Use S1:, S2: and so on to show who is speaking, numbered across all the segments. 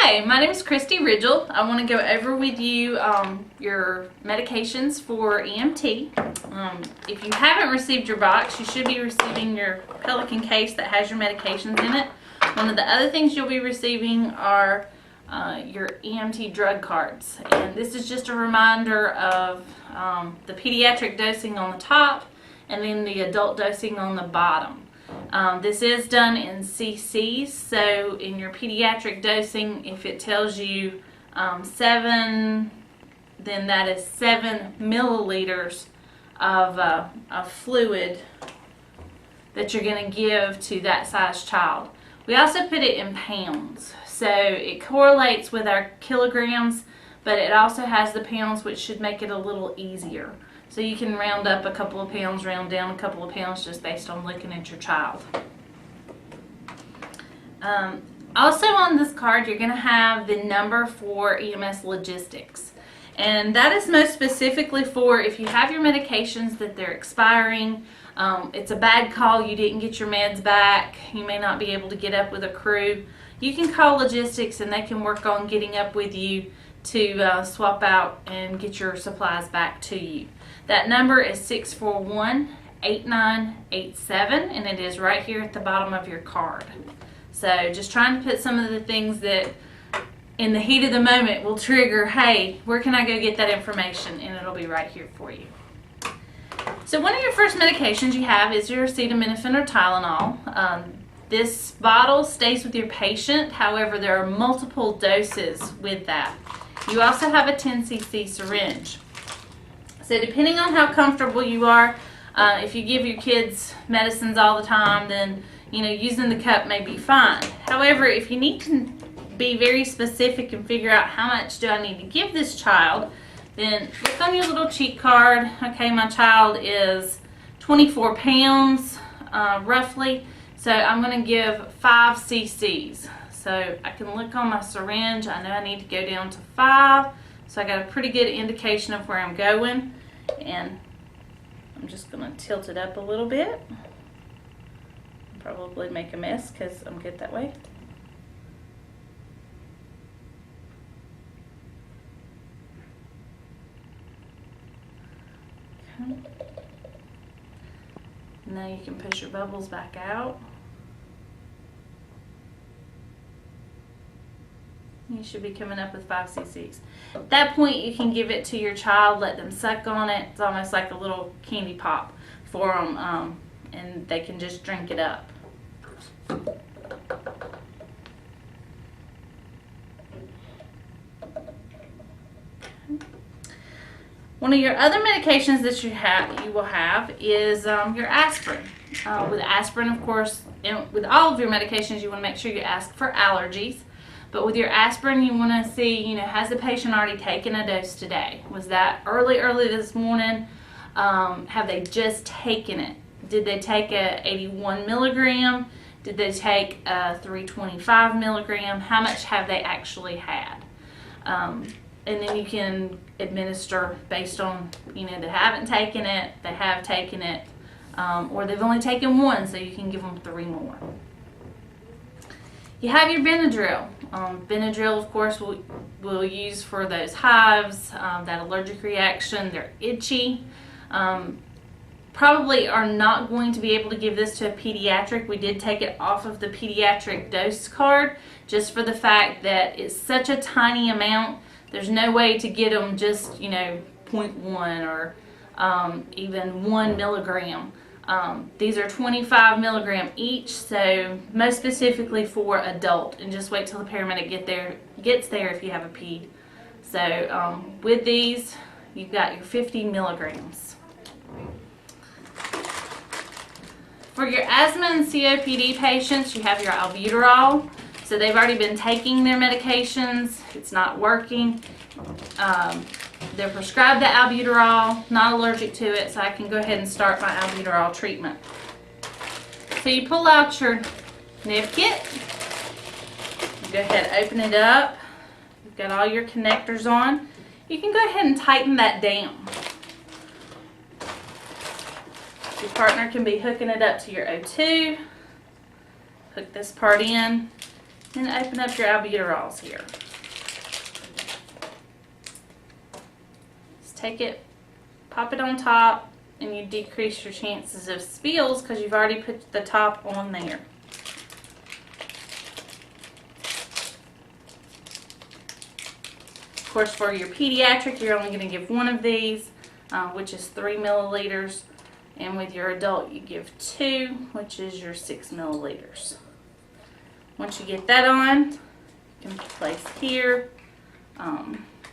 S1: Hi, my name is Christy Ridgel. I want to go over with you your medications for EMT. If you haven't received your box, you should be receiving your Pelican case that has your medications in it. One of the other things you'll be receiving are your EMT drug cards. And this is just a reminder of the pediatric dosing on the top and then the adult dosing on the bottom. This is done in cc's, so in your pediatric dosing, if it tells you 7, then that is 7 milliliters of fluid that you're going to give to that size child. We also put it in pounds, so it correlates with our kilograms, but it also has the pounds, which should make it a little easier. So you can round up a couple of pounds, round down a couple of pounds just based on looking at your child. Also on this card, you're going to have the number for EMS logistics. And that is most specifically for if you have your medications that they're expiring, it's a bad call, you didn't get your meds back, you may not be able to get up with a crew. You can call logistics and they can work on getting up with you to swap out and get your supplies back to you. That number is 641-8987, and it is right here at the bottom of your card. So just trying to put some of the things that in the heat of the moment will trigger, hey, where can I go get that information? And it'll be right here for you. So one of your first medications you have is your acetaminophen or Tylenol. This bottle stays with your patient, however there are multiple doses with that. You also have a 10 cc syringe. So depending on how comfortable you are, if you give your kids medicines all the time, then using the cup may be fine. However, if you need to be very specific and figure out how much do I need to give this child, then look on your little cheat card. Okay, my child is 24 pounds roughly, so I'm going to give 5 cc's. So I can look on my syringe. I know I need to go down to 5, so I got a pretty good indication of where I'm going. And I'm just going to tilt it up a little bit. Probably make a mess because I'm good that way. Okay. Now you can push your bubbles back out. You should be coming up with 5 cc's. At that point, you can give it to your child, let them suck on it. It's almost like a little candy pop for them, and they can just drink it up. One of your other medications that you will have is your aspirin. With aspirin, of course, and with all of your medications, you want to make sure you ask for allergies. But with your aspirin, you want to see, has the patient already taken a dose today? Was that early this morning? Have they just taken it? Did they take a 81 milligram? Did they take a 325 milligram? How much have they actually had? And then you can administer based on, they haven't taken it, they have taken it, or they've only taken 1, so you can give them 3 more. You have your Benadryl. Benadryl, of course, we'll use for those hives, that allergic reaction. They're itchy. Probably are not going to be able to give this to a pediatric. We did take it off of the pediatric dose card just for the fact that it's such a tiny amount. There's no way to get them just, 0.1 or even 1 milligram. These are 25 milligram each, so most specifically for adult, and just wait till the paramedic gets there if you have a ped. So with these, you've got your 50 milligrams. For your asthma and COPD patients, you have your albuterol. So they've already been taking their medications, it's not working. They're prescribed the albuterol, not allergic to it, so I can go ahead and start my albuterol treatment. So you pull out your nib kit, you go ahead and open it up. You've got all your connectors on. You can go ahead and tighten that down. Your partner can be hooking it up to your O2. Hook this part in. Then open up your albuterols here. Just take it, pop it on top, and you decrease your chances of spills because you've already put the top on there. Of course, for your pediatric, you're only going to give one of these, which is 3 milliliters. And with your adult, you give 2, which is your 6 milliliters. Once you get that on, you can place here,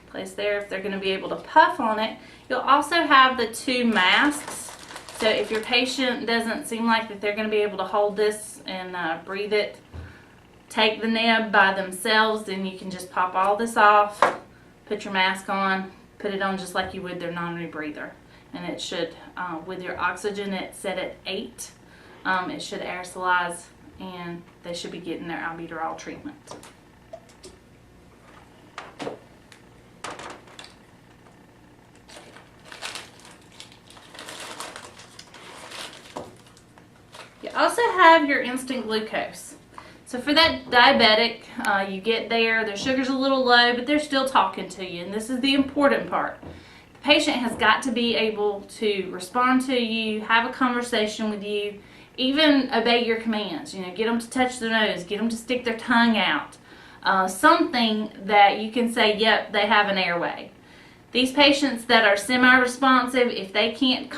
S1: place there if they're going to be able to puff on it. You'll also have the 2 masks. So if your patient doesn't seem like that they're going to be able to hold this and breathe it, take the neb by themselves, then you can just pop all this off, put your mask on, put it on just like you would their non-rebreather. And it should, with your oxygen, it's set at 8. It should aerosolize, and they should be getting their albuterol treatment. You also have your instant glucose. So for that diabetic, you get there, their sugar's a little low, but they're still talking to you, and this is the important part. The patient has got to be able to respond to you, have a conversation with you, even obey your commands. You know, get them to touch their nose, get them to stick their tongue out. Something that you can say, yep, they have an airway. These patients that are semi-responsive, if they can't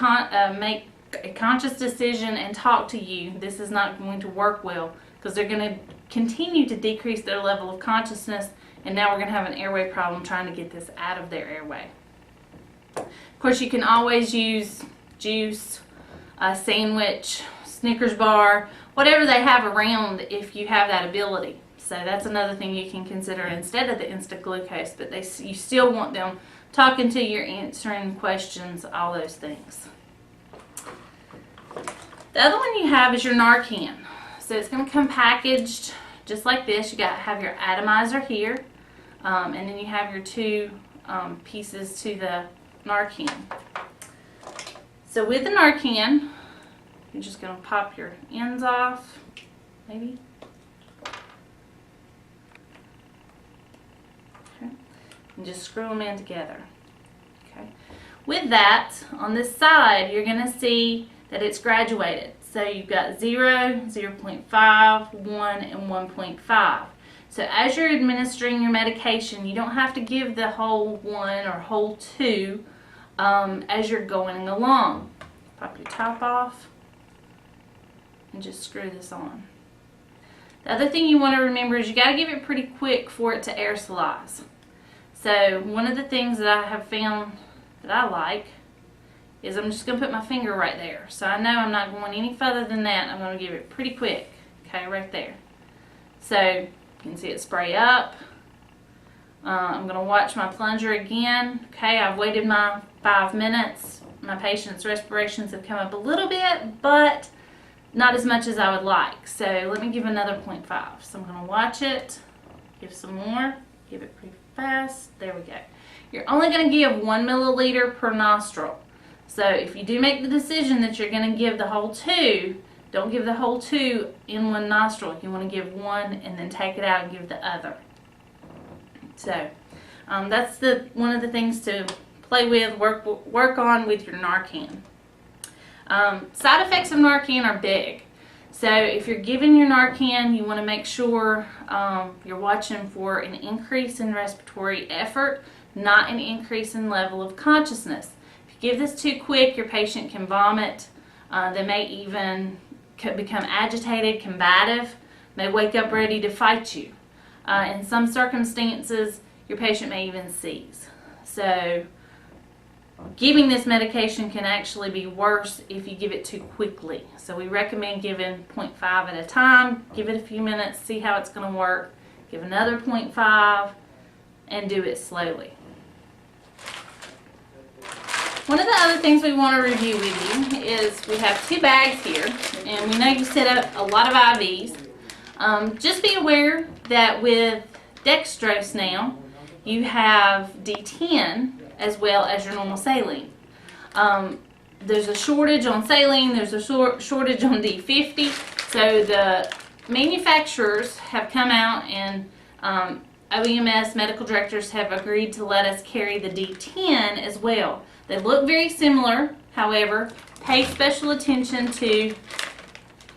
S1: make a conscious decision and talk to you, this is not going to work well, because they're going to continue to decrease their level of consciousness, and now we're going to have an airway problem trying to get this out of their airway. Of course, you can always use juice, a sandwich, Snickers bar, whatever they have around if you have that ability. So that's another thing you can consider instead of the instant glucose, but you still want them talking to you, answering questions, all those things. The other one you have is your Narcan. So it's going to come packaged just like this. You got to have your atomizer here, and then you have your 2 pieces to the Narcan. So with the Narcan, you're just going to pop your ends off, maybe. Okay. And just screw them in together. Okay. With that, on this side, you're going to see that it's graduated. So you've got 0, 0.5, 1, and 1.5. So as you're administering your medication, you don't have to give the whole 1 or whole 2 as you're going along. Pop your top off and just screw this on. The other thing you want to remember is you got to give it pretty quick for it to aerosolize. So one of the things that I have found that I like is I'm just going to put my finger right there. So I know I'm not going any further than that. I'm going to give it pretty quick. Okay, right there. So you can see it spray up. I'm going to watch my plunger again. Okay, I've waited my 5 minutes. My patient's respirations have come up a little bit, but not as much as I would like. So let me give another 0.5. So I'm going to watch it, give some more, give it pretty fast. There we go. You're only going to give 1 milliliter per nostril. So if you do make the decision that you're going to give the whole 2, don't give the whole 2 in one nostril. You want to give 1 and then take it out and give the other. So that's one of the things to play with, work on with your Narcan. Side effects of Narcan are big. So if you're giving your Narcan, you want to make sure you're watching for an increase in respiratory effort, not an increase in level of consciousness. If you give this too quick, your patient can vomit. They may even become agitated, combative, may wake up ready to fight you. In some circumstances, your patient may even seize. So giving this medication can actually be worse if you give it too quickly. So we recommend giving 0.5 at a time. Give it a few minutes, see how it's going to work. Give another 0.5 and do it slowly. One of the other things we want to review with you is we have 2 bags here, and we know you set up a lot of IVs. Just be aware that with dextrose now, you have D10 as well as your normal saline. There's a shortage on saline, there's a shortage on D50, so the manufacturers have come out and OEMS medical directors have agreed to let us carry the D10 as well. They look very similar, however, pay special attention to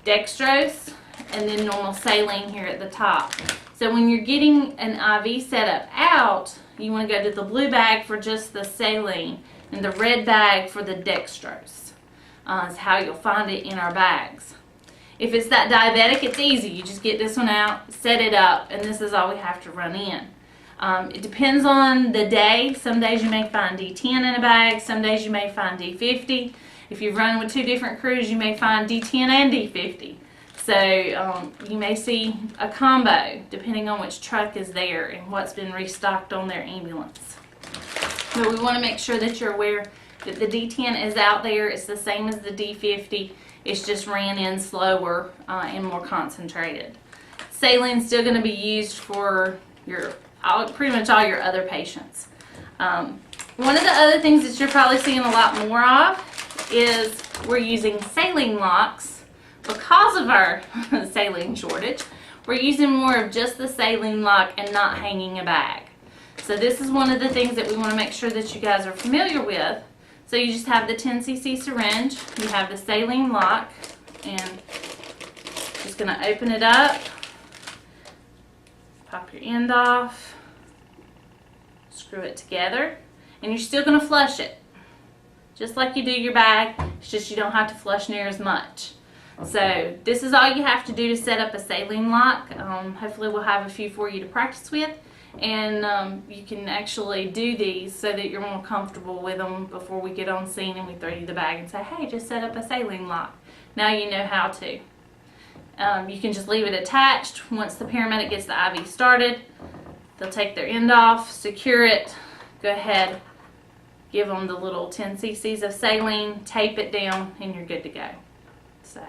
S1: dextrose and then normal saline here at the top. So when you're getting an IV setup out, you want to go to the blue bag for just the saline and the red bag for the dextrose. Is how you'll find it in our bags. If it's that diabetic, it's easy. You just get this one out, set it up, and this is all we have to run in. It depends on the day. Some days you may find D10 in a bag. Some days you may find D50. If you've run with 2 different crews, you may find D10 and D50. So you may see a combo depending on which truck is there and what's been restocked on their ambulance. But we want to make sure that you're aware that the D10 is out there. It's the same as the D50. It's just ran in slower and more concentrated. Saline's still going to be used for pretty much all your other patients. One of the other things that you're probably seeing a lot more of is we're using saline locks because of our saline shortage. We're using more of just the saline lock and not hanging a bag. So this is one of the things that we want to make sure that you guys are familiar with. So you just have the 10cc syringe, you have the saline lock, and just going to open it up, pop your end off, screw it together, and you're still going to flush it. Just like you do your bag, it's just you don't have to flush near as much. So this is all you have to do to set up a saline lock. Hopefully we'll have a few for you to practice with. And you can actually do these so that you're more comfortable with them before we get on scene and we throw you the bag and say, hey, just set up a saline lock. Now you know how to. You can just leave it attached. Once the paramedic gets the IV started, they'll take their end off, secure it, go ahead, give them the little 10 cc's of saline, tape it down, and you're good to go. So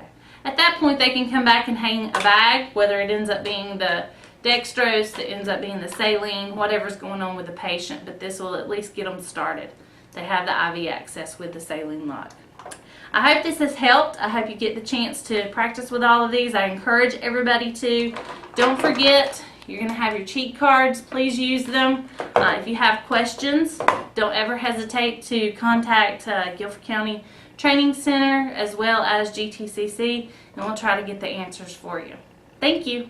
S1: at that point they can come back and hang a bag, whether it ends up being the dextrose, that ends up being the saline, whatever's going on with the patient, but this will at least get them started. They have the IV access with the saline lock. I hope this has helped. I hope you get the chance to practice with all of these. I encourage everybody to. Don't forget, you're going to have your cheat cards. Please use them. If you have questions, don't ever hesitate to contact Guilford County Training Center as well as GTCC, and we'll try to get the answers for you. Thank you.